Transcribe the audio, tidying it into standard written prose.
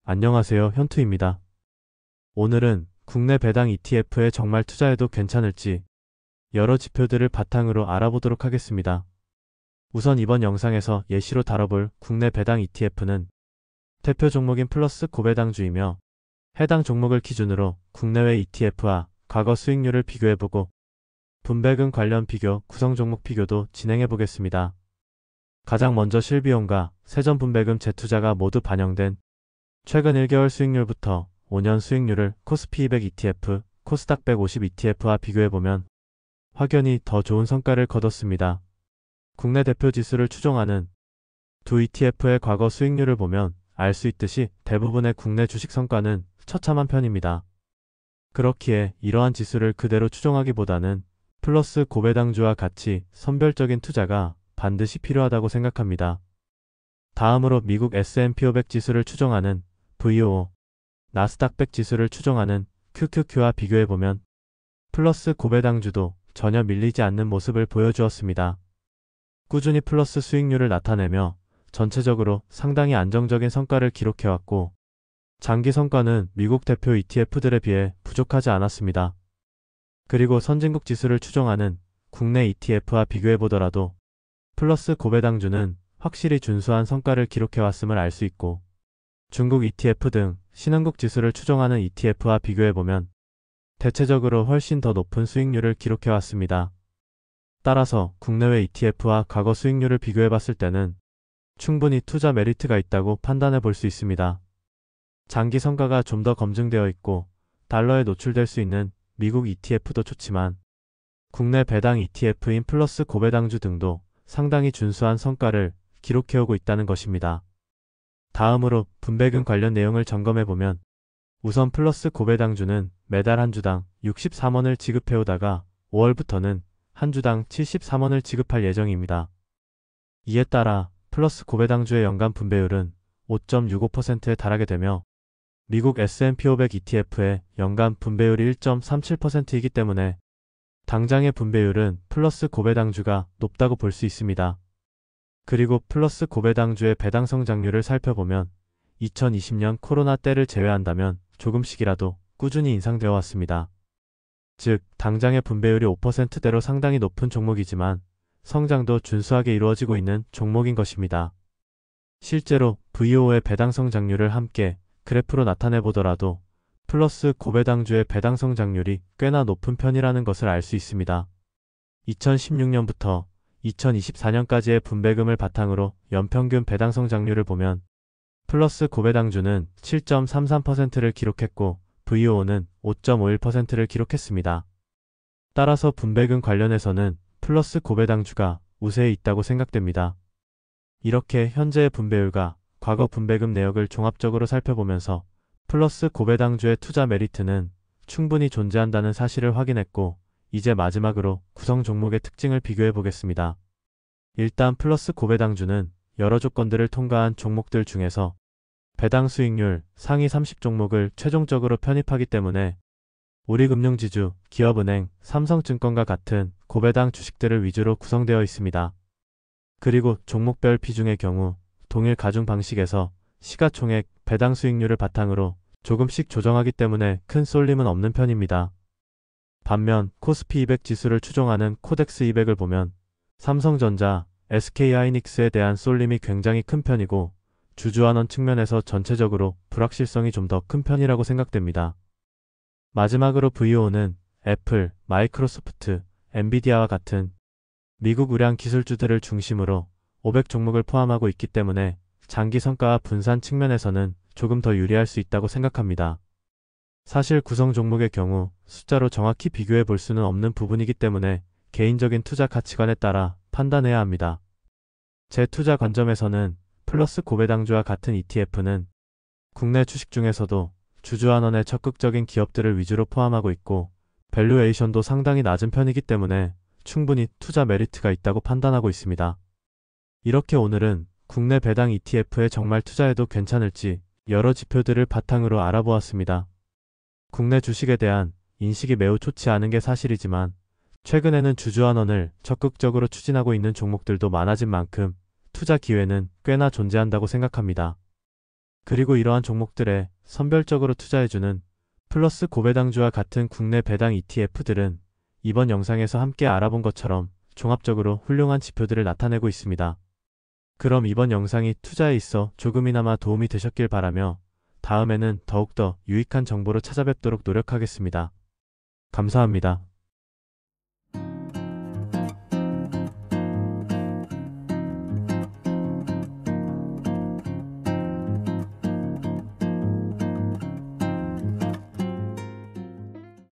안녕하세요, 현투입니다. 오늘은 국내 배당 ETF에 정말 투자해도 괜찮을지 여러 지표들을 바탕으로 알아보도록 하겠습니다. 우선 이번 영상에서 예시로 다뤄볼 국내 배당 ETF는 대표 종목인 플러스 고배당주이며 해당 종목을 기준으로 국내외 ETF와 과거 수익률을 비교해보고 분배금 관련 비교, 구성 종목 비교도 진행해보겠습니다. 가장 먼저 실비용과 세전 분배금 재투자가 모두 반영된 최근 1개월 수익률부터 5년 수익률을 코스피 200 ETF, 코스닥 150 ETF와 비교해보면 확연히 더 좋은 성과를 거뒀습니다. 국내 대표 지수를 추종하는 두 ETF의 과거 수익률을 보면 알 수 있듯이 대부분의 국내 주식 성과는 처참한 편입니다. 그렇기에 이러한 지수를 그대로 추종하기보다는 플러스 고배당주와 같이 선별적인 투자가 반드시 필요하다고 생각합니다. 다음으로 미국 S&P 500 지수를 추종하는 VOO, 나스닥 100 지수를 추종하는 QQQ와 비교해보면 플러스 고배당주도 전혀 밀리지 않는 모습을 보여주었습니다. 꾸준히 플러스 수익률을 나타내며 전체적으로 상당히 안정적인 성과를 기록해왔고 장기 성과는 미국 대표 ETF들에 비해 부족하지 않았습니다. 그리고 선진국 지수를 추종하는 국내 ETF와 비교해보더라도 플러스 고배당주는 확실히 준수한 성과를 기록해왔음을 알 수 있고 중국 ETF 등 신흥국 지수를 추종하는 ETF와 비교해보면 대체적으로 훨씬 더 높은 수익률을 기록해왔습니다. 따라서 국내외 ETF와 과거 수익률을 비교해봤을 때는 충분히 투자 메리트가 있다고 판단해 볼 수 있습니다. 장기 성과가 좀 더 검증되어 있고 달러에 노출될 수 있는 미국 ETF도 좋지만 국내 배당 ETF인 플러스 고배당주 등도 상당히 준수한 성과를 기록해오고 있다는 것입니다. 다음으로 분배금 관련 내용을 점검해보면 우선 플러스 고배당주는 매달 한 주당 63원을 지급해오다가 5월부터는 한 주당 73원을 지급할 예정입니다. 이에 따라 플러스 고배당주의 연간 분배율은 5.65%에 달하게 되며 미국 S&P 500 ETF의 연간 분배율이 1.37%이기 때문에 당장의 분배율은 플러스 고배당주가 높다고 볼 수 있습니다. 그리고 플러스 고배당주의 배당 성장률을 살펴보면 2020년 코로나 때를 제외한다면 조금씩이라도 꾸준히 인상되어 왔습니다. 즉, 당장의 분배율이 5%대로 상당히 높은 종목이지만 성장도 준수하게 이루어지고 있는 종목인 것입니다. 실제로 VOO의 배당 성장률을 함께 그래프로 나타내 보더라도 플러스 고배당주의 배당 성장률이 꽤나 높은 편이라는 것을 알 수 있습니다. 2016년부터 2024년까지의 분배금을 바탕으로 연평균 배당 성장률을 보면 플러스 고배당주는 7.33%를 기록했고 VOO는 5.51%를 기록했습니다. 따라서 분배금 관련해서는 플러스 고배당주가 우세에 있다고 생각됩니다. 이렇게 현재의 분배율과 과거 분배금 내역을 종합적으로 살펴보면서 플러스 고배당주의 투자 메리트는 충분히 존재한다는 사실을 확인했고 이제 마지막으로 구성 종목의 특징을 비교해 보겠습니다. 일단 플러스 고배당주는 여러 조건들을 통과한 종목들 중에서 배당 수익률 상위 30 종목을 최종적으로 편입하기 때문에 우리금융지주, 기업은행, 삼성증권과 같은 고배당 주식들을 위주로 구성되어 있습니다. 그리고 종목별 비중의 경우 동일 가중 방식에서 시가총액, 배당 수익률을 바탕으로 조금씩 조정하기 때문에 큰 쏠림은 없는 편입니다. 반면 코스피 200 지수를 추종하는 코덱스 200을 보면 삼성전자, SK하이닉스에 대한 쏠림이 굉장히 큰 편이고 주주환원 측면에서 전체적으로 불확실성이 좀 더 큰 편이라고 생각됩니다. 마지막으로 VOO는 애플, 마이크로소프트, 엔비디아와 같은 미국 우량 기술주들을 중심으로 500 종목을 포함하고 있기 때문에 장기 성과와 분산 측면에서는 조금 더 유리할 수 있다고 생각합니다. 사실 구성 종목의 경우 숫자로 정확히 비교해 볼 수는 없는 부분이기 때문에 개인적인 투자 가치관에 따라 판단해야 합니다. 제 투자 관점에서는 플러스 고배당주와 같은 ETF는 국내 주식 중에서도 주주환원의 적극적인 기업들을 위주로 포함하고 있고 밸류에이션도 상당히 낮은 편이기 때문에 충분히 투자 메리트가 있다고 판단하고 있습니다. 이렇게 오늘은 국내 배당 ETF에 정말 투자해도 괜찮을지 여러 지표들을 바탕으로 알아보았습니다. 국내 주식에 대한 인식이 매우 좋지 않은 게 사실이지만 최근에는 주주환원을 적극적으로 추진하고 있는 종목들도 많아진 만큼 투자 기회는 꽤나 존재한다고 생각합니다. 그리고 이러한 종목들에 선별적으로 투자해주는 플러스 고배당주와 같은 국내 배당 ETF들은 이번 영상에서 함께 알아본 것처럼 종합적으로 훌륭한 지표들을 나타내고 있습니다. 그럼 이번 영상이 투자에 있어 조금이나마 도움이 되셨길 바라며 다음에는 더욱더 유익한 정보로 찾아뵙도록 노력하겠습니다. 감사합니다.